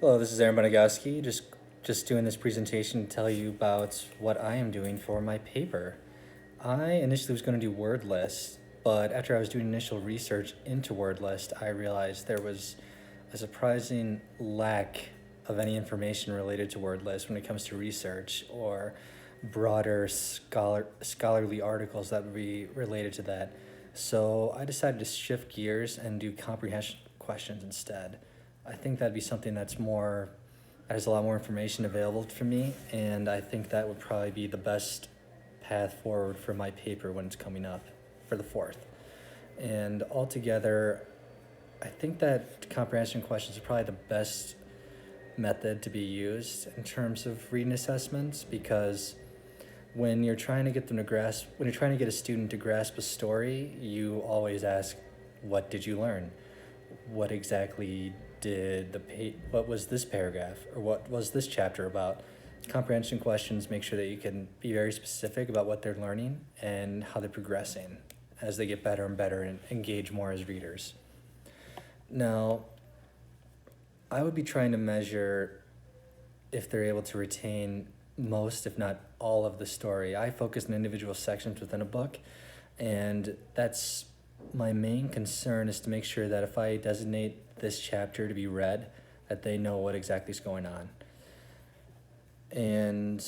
Hello, this is Aaron Bonagowski. Just doing this presentation to tell you about what I am doing for my paper. I initially was going to do word list, but after I was doing initial research into word list, I realized there was a surprising lack of any information related to word list when it comes to research or broader scholarly articles that would be related to that. So I decided to shift gears and do comprehension questions instead. I think that'd be something that has a lot more information available for me, and I think that would probably be the best path forward for my paper when it's coming up for the fourth. And altogether, I think that comprehension questions are probably the best method to be used in terms of reading assessments because when you're trying to get them to grasp, when you're trying to get a student to grasp a story, you always ask, what did you learn? What exactly what was this paragraph or what was this chapter about? Comprehension questions make sure that you can be very specific about what they're learning and how they're progressing as they get better and better and engage more as readers. Now, I would be trying to measure if they're able to retain most, if not all, of the story. I focus on individual sections within a book, and that's my main concern is to make sure that if I designate this chapter to be read, that they know what exactly is going on. And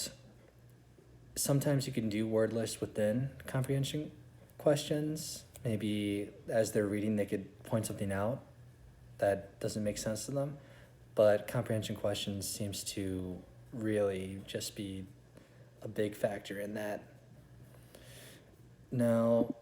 sometimes you can do word lists within comprehension questions. Maybe as they're reading, they could point something out that doesn't make sense to them. But comprehension questions seems to really just be a big factor in that. Now,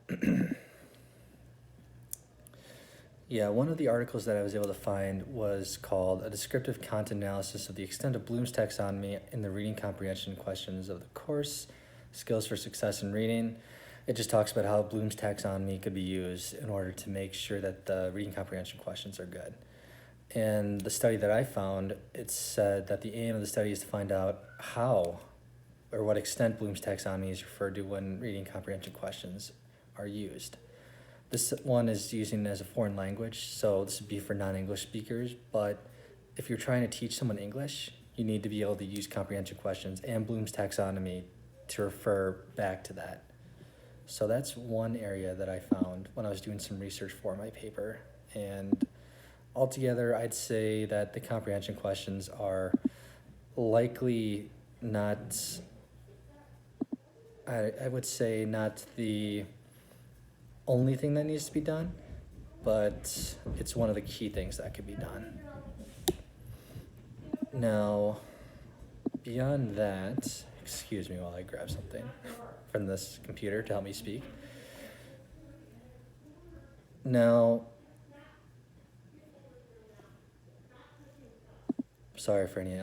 yeah, one of the articles that I was able to find was called A Descriptive Content Analysis of the Extent of Bloom's Taxonomy in the Reading Comprehension Questions of the Course, Skills for Success in Reading. It just talks about how Bloom's taxonomy could be used in order to make sure that the reading comprehension questions are good. And the study that I found, it said that the aim of the study is to find out how or what extent Bloom's taxonomy is referred to when reading comprehension questions are used. This one is using it as a foreign language, so this would be for non-English speakers, but if you're trying to teach someone English, you need to be able to use comprehension questions and Bloom's taxonomy to refer back to that. So that's one area that I found when I was doing some research for my paper. And altogether, I'd say that the comprehension questions are likely not, I would say not the only thing that needs to be done, but it's one of the key things that could be done. Now, beyond that, excuse me while I grab something from this computer to help me speak. Now, sorry for any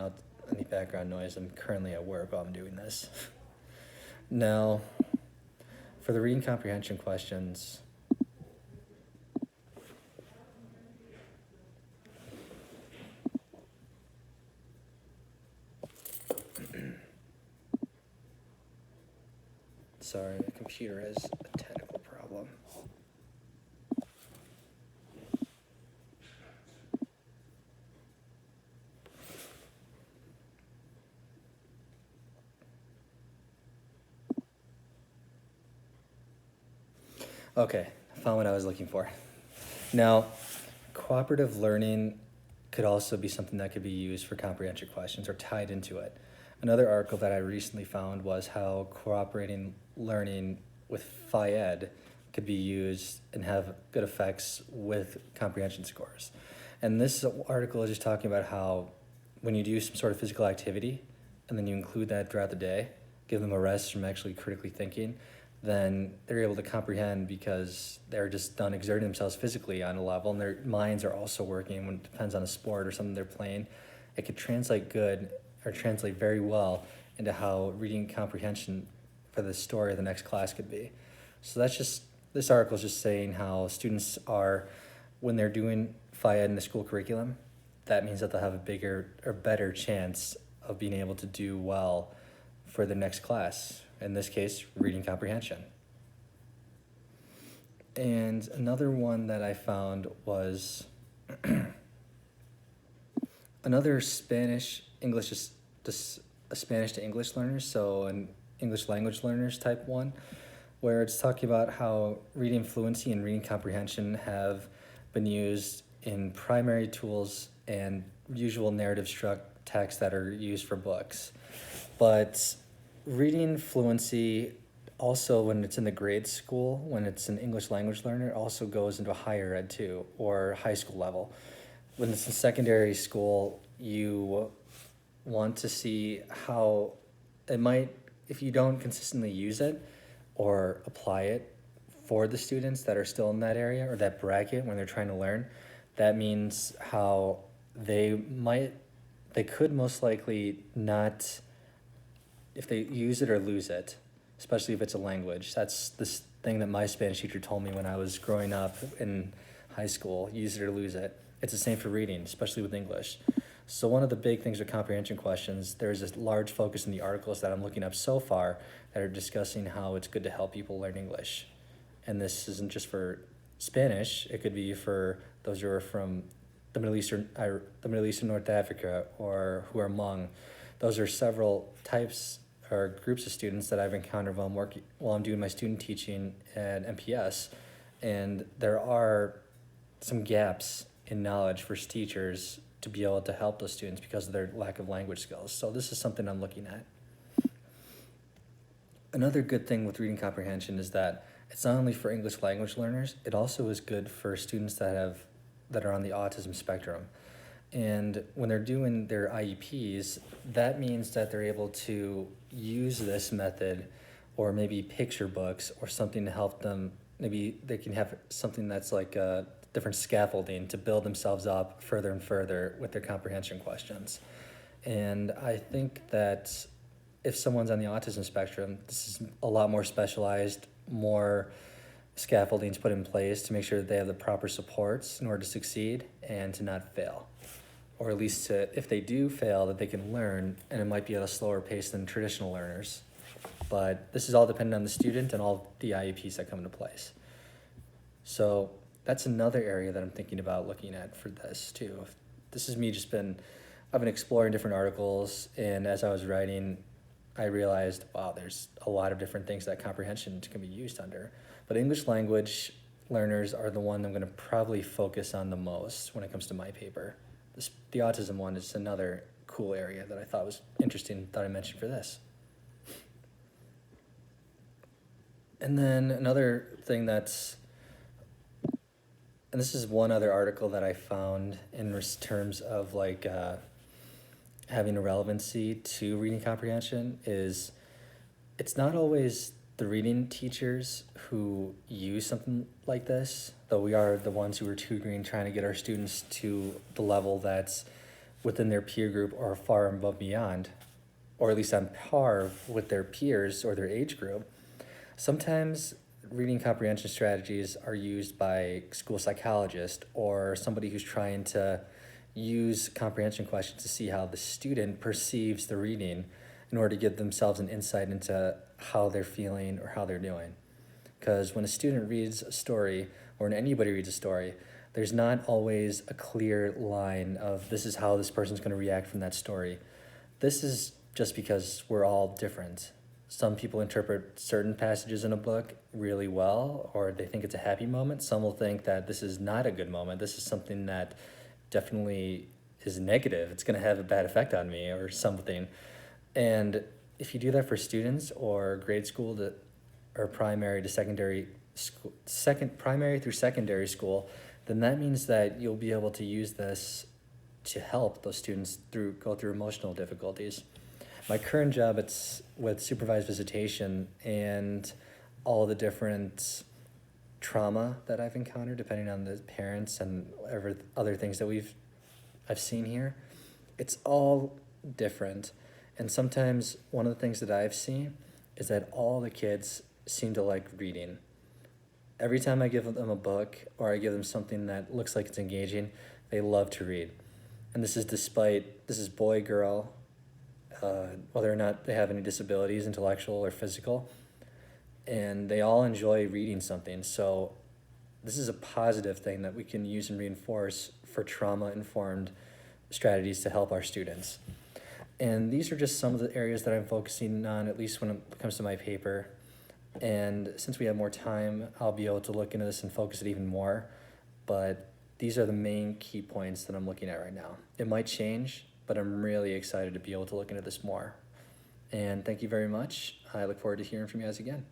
background noise. I'm currently at work while I'm doing this. Now, for the reading comprehension questions, sorry, the computer has a technical problem. Okay, I found what I was looking for. Now, cooperative learning could also be something that could be used for comprehension questions or tied into it. Another article that I recently found was how cooperating learning with Phi-Ed could be used and have good effects with comprehension scores. And this article is just talking about how when you do some sort of physical activity and then you include that throughout the day, give them a rest from actually critically thinking, then they're able to comprehend because they're just done exerting themselves physically on a level and their minds are also working when it depends on a sport or something they're playing. It could translate very well into how reading comprehension for the story of the next class could be. So this article is just saying how students are, when they're doing Phi-Ed in the school curriculum, that means that they'll have a bigger or better chance of being able to do well for the next class, in this case, reading comprehension. And another one that I found was Another Spanish English is this a Spanish to English learners, so an English language learners type one, where it's talking about how reading fluency and reading comprehension have been used in primary tools and usual narrative struck texts that are used for books. But reading fluency also, when it's in the grade school, when it's an English language learner, also goes into higher ed too, or high school level. When it's in secondary school, you want to see how it might, if you don't consistently use it or apply it for the students that are still in that area or that bracket when they're trying to learn, that means how they could most likely not, if they use it or lose it, especially if it's a language. That's this thing that my Spanish teacher told me when I was growing up in high school, use it or lose it. It's the same for reading, especially with English. So one of the big things with comprehension questions, there's a large focus in the articles that I'm looking up so far that are discussing how it's good to help people learn English. And this isn't just for Spanish, it could be for those who are from the Middle Eastern, North Africa, or who are Hmong. Those are several types or groups of students that I've encountered while I'm doing my student teaching at MPS. And there are some gaps in knowledge for teachers to be able to help those students because of their lack of language skills. So this is something I'm looking at. Another good thing with reading comprehension is that it's not only for English language learners, it also is good for students that are on the autism spectrum. And when they're doing their IEPs, that means that they're able to use this method or maybe picture books or something to help them. Maybe they can have something that's like a different scaffolding to build themselves up further and further with their comprehension questions. And I think that if someone's on the autism spectrum, this is a lot more specialized, more scaffolding to put in place to make sure that they have the proper supports in order to succeed and to not fail. Or at least if they do fail, that they can learn, and it might be at a slower pace than traditional learners. But this is all dependent on the student and all the IEPs that come into place. So that's another area that I'm thinking about looking at for this too. This is me I've been exploring different articles, and as I was writing, I realized, wow, there's a lot of different things that comprehension can be used under. But English language learners are the one I'm going to probably focus on the most when it comes to my paper. The autism one is another cool area that I thought was interesting, thought I mentioned for this. And then another thing and this is one other article that I found in terms of having a relevancy to reading comprehension is it's not always the reading teachers who use something like this, though we are the ones who are tutoring, trying to get our students to the level that's within their peer group or far above beyond, or at least on par with their peers or their age group. Sometimes reading comprehension strategies are used by school psychologists or somebody who's trying to use comprehension questions to see how the student perceives the reading in order to give themselves an insight into how they're feeling or how they're doing. Because when a student reads a story, or when anybody reads a story, there's not always a clear line of this is how this person's going to react from that story. This is just because we're all different. Some people interpret certain passages in a book really well, or they think it's a happy moment. Some will think that this is not a good moment. This is something that definitely is negative. It's going to have a bad effect on me or something. And if you do that for students or grade school or primary to secondary school, primary through secondary school, then that means that you'll be able to use this to help those students go through emotional difficulties. My current job, it's with supervised visitation and all the different trauma that I've encountered, depending on the parents and other things that I've seen here. It's all different. And sometimes one of the things that I've seen is that all the kids seem to like reading. Every time I give them a book or I give them something that looks like it's engaging, they love to read. And this is boy, girl, whether or not they have any disabilities, intellectual or physical, and they all enjoy reading something. So this is a positive thing that we can use and reinforce for trauma-informed strategies to help our students. And these are just some of the areas that I'm focusing on, at least when it comes to my paper. And since we have more time, I'll be able to look into this and focus it even more. But these are the main key points that I'm looking at right now. It might change, but I'm really excited to be able to look into this more. And thank you very much. I look forward to hearing from you guys again.